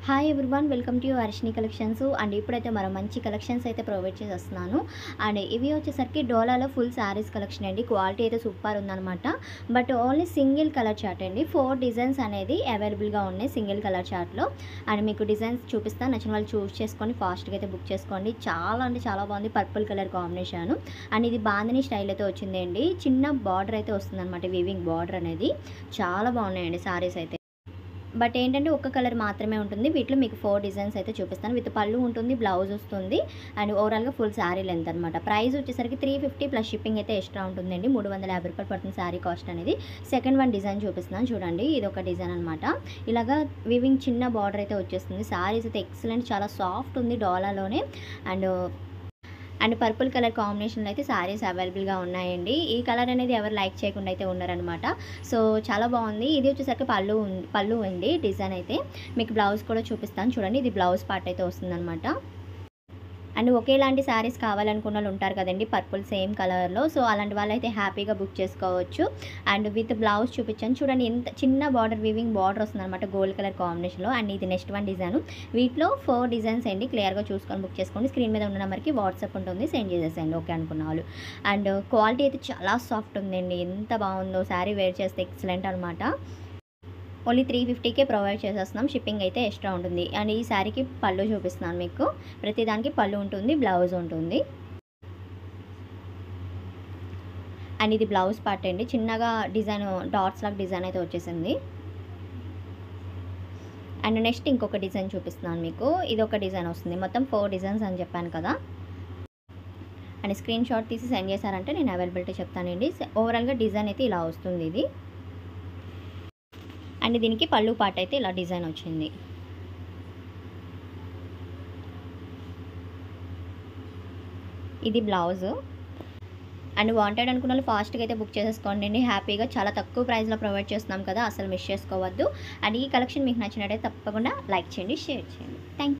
Hi everyone, welcome to Varshini collections. And ఇప్పుడైతే మనం మంచి కలెక్షన్స్ అయితే ప్రొవైడ్ చేస్తున్నాను. అండ్ ఇవి వచ్చేసరికి డోలాలో ఫుల్ శారీస్ కలెక్షన్ అండి. క్వాలిటీ అయితే సూపర్ ఉందన్నమాట. But only single colour chart అండి. 4 డిజైన్స్ అనేది అవైలబుల్గా ఉన్నాయి సింగిల్ కలర్ చార్ట్లో. అండ్ మీకు డిజైన్స్ చూపిస్తాను, నచ్చిన వాళ్ళు చూస్ చేసుకొని ఫాస్ట్గా అయితే బుక్ చేసుకోండి. చాలా అంటే చాలా బాగుంది, పర్పుల్ కలర్ కాంబినేషన్. అండ్ ఇది బాందిని స్టైల్ అయితే వచ్చిందండి. చిన్న బార్డర్ అయితే వస్తుందన్నమాట, వీవింగ్ బార్డర్ అనేది. చాలా బాగున్నాయండి శారీస్ అయితే. బట్ ఏంటంటే ఒక్క కలర్ మాత్రమే ఉంటుంది. వీటిలో మీకు 4 డిజైన్స్ అయితే చూపిస్తాను. విత్ పళ్ళు ఉంటుంది, బ్లౌజ్ వస్తుంది. అండ్ ఓవరాల్గా ఫుల్ శారీ లెంత్ అనమాట. ప్రైస్ వచ్చేసరికి 350 ప్లస్ షిప్పింగ్ అయితే ఎక్స్ట్రా ఉంటుందండి. 350 రూపాయలు పడుతుంది శారీ కాస్ట్ అనేది. సెకండ్ వన్ డిజైన్ చూపిస్తున్నాను చూడండి. ఇది ఒక డిజైన్ అనమాట. ఇలాగా వివింగ్ చిన్న బార్డర్ అయితే వచ్చేస్తుంది. శారీస్ అయితే ఎక్సలెంట్, చాలా సాఫ్ట్ ఉంది డోలాలోనే. అండ్ పర్పుల్ కలర్ కాంబినేషన్లో అయితే శారీస్ అవైలబుల్గా ఉన్నాయండి. ఈ కలర్ అనేది ఎవరు లైక్ చేయకుండా అయితే ఉన్నారనమాట. సో చాలా బాగుంది. ఇది వచ్చేసరికి పళ్ళు ఉంది డిజైన్ అయితే. మీకు బ్లౌజ్ కూడా చూపిస్తాను చూడండి. ఇది బ్లౌజ్ పార్ట్ అయితే వస్తుందన్నమాట. అండ్ ఒకేలాంటి శారీస్ కావాలనుకున్న వాళ్ళు ఉంటారు కదండి, పర్పుల్ సేమ్ కలర్లో. సో అలాంటి వాళ్ళు అయితే హ్యాపీగా బుక్ చేసుకోవచ్చు. అండ్ విత్ బ్లౌజ్ చూపించాను చూడండి. ఎంత చిన్న బార్డర్, వీవింగ్ బార్డర్ వస్తుంది అనమాట గోల్డ్ కలర్ కాంబినేషన్లో. అండ్ ఇది నెక్స్ట్ వన్ డిజైన్. వీటిలో 4 డిజైన్స్ అండి. క్లియర్గా చూసుకొని బుక్ చేసుకోండి. స్క్రీన్ మీద ఉన్న నెంబర్కి వాట్సాప్ ఉంటుంది, సెండ్ చేసేసేయండి ఓకే అనుకున్న వాళ్ళు. అండ్ క్వాలిటీ అయితే చాలా సాఫ్ట్ ఉందండి. ఎంత బాగుందో, శారీ వేర్ చేస్తే ఎక్సలెంట్ అనమాట. ఓన్లీ 350కే ప్రొవైడ్ చేసేస్తున్నాం. షిప్పింగ్ అయితే ఎక్స్ట్రా ఉంటుంది. అండ్ ఈ శారీకి పళ్ళు చూపిస్తున్నాను మీకు. ప్రతిదానికి పళ్ళు ఉంటుంది, బ్లౌజ్ ఉంటుంది. అండ్ ఇది బ్లౌజ్ పార్ట్ అండి. చిన్నగా డిజైన్, డాట్స్ లాగా డిజైన్ అయితే వచ్చేసింది. అండ్ నెక్స్ట్ ఇంకొక డిజైన్ చూపిస్తున్నాను మీకు. ఇది ఒక డిజైన్ వస్తుంది. మొత్తం 4 డిజైన్స్ అని చెప్పాను కదా. అండ్ స్క్రీన్ షాట్ తీసి సెండ్ చేశారంటే నేను అవైలబిలిటీ చెప్తానండి. ఓవరాల్గా డిజైన్ అయితే ఇలా వస్తుంది ఇది. అండ్ దీనికి పళ్ళు పార్ట్ అయితే ఇలా డిజైన్ వచ్చింది. ఇది బ్లౌజ్. అండ్ వాంటెడ్ అనుకున్న వాళ్ళు ఫాస్ట్గా అయితే బుక్ చేసేసుకోండి అండి. హ్యాపీగా చాలా తక్కువ ప్రైస్లో ప్రొవైడ్ చేస్తున్నాం కదా, అసలు మిస్ చేసుకోవద్దు. అండ్ ఈ కలెక్షన్ మీకు నచ్చినట్టయితే తప్పకుండా లైక్ చేయండి, షేర్ చేయండి. Thank you.